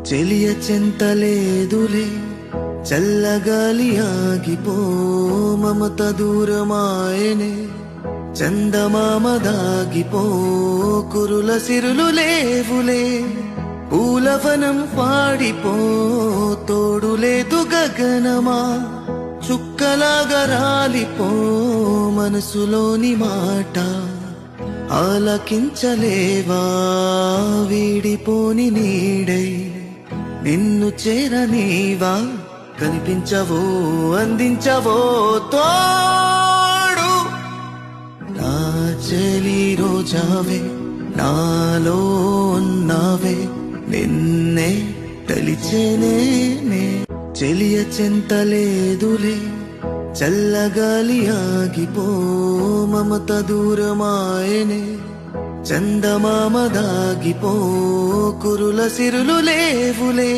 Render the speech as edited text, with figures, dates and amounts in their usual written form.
చెలియ చెంతలేదులే చల్లగాలి ఆగిపో మమత దూరమాయనే చందమామ దాగిపో కురుల సిరులు లేవులే పూలవనం పాడిపో తోడులేదు గగనమా చుక్కలాగా రాలిపో మనసులోని మాట ఆలకించలేవా వీడిపోని నీడై నిన్ను చేరనీవా కనిపించవో అందించవో తోడు నా చెలి రోజావే నాలో ఉన్నావే నిన్నే తలిచేనే చెలియ చెంతలేదులే చల్లగాలి ఆగిపో మమత దూరమాయనే చందమామ దాగిపో కురుల సిరులు లేవులే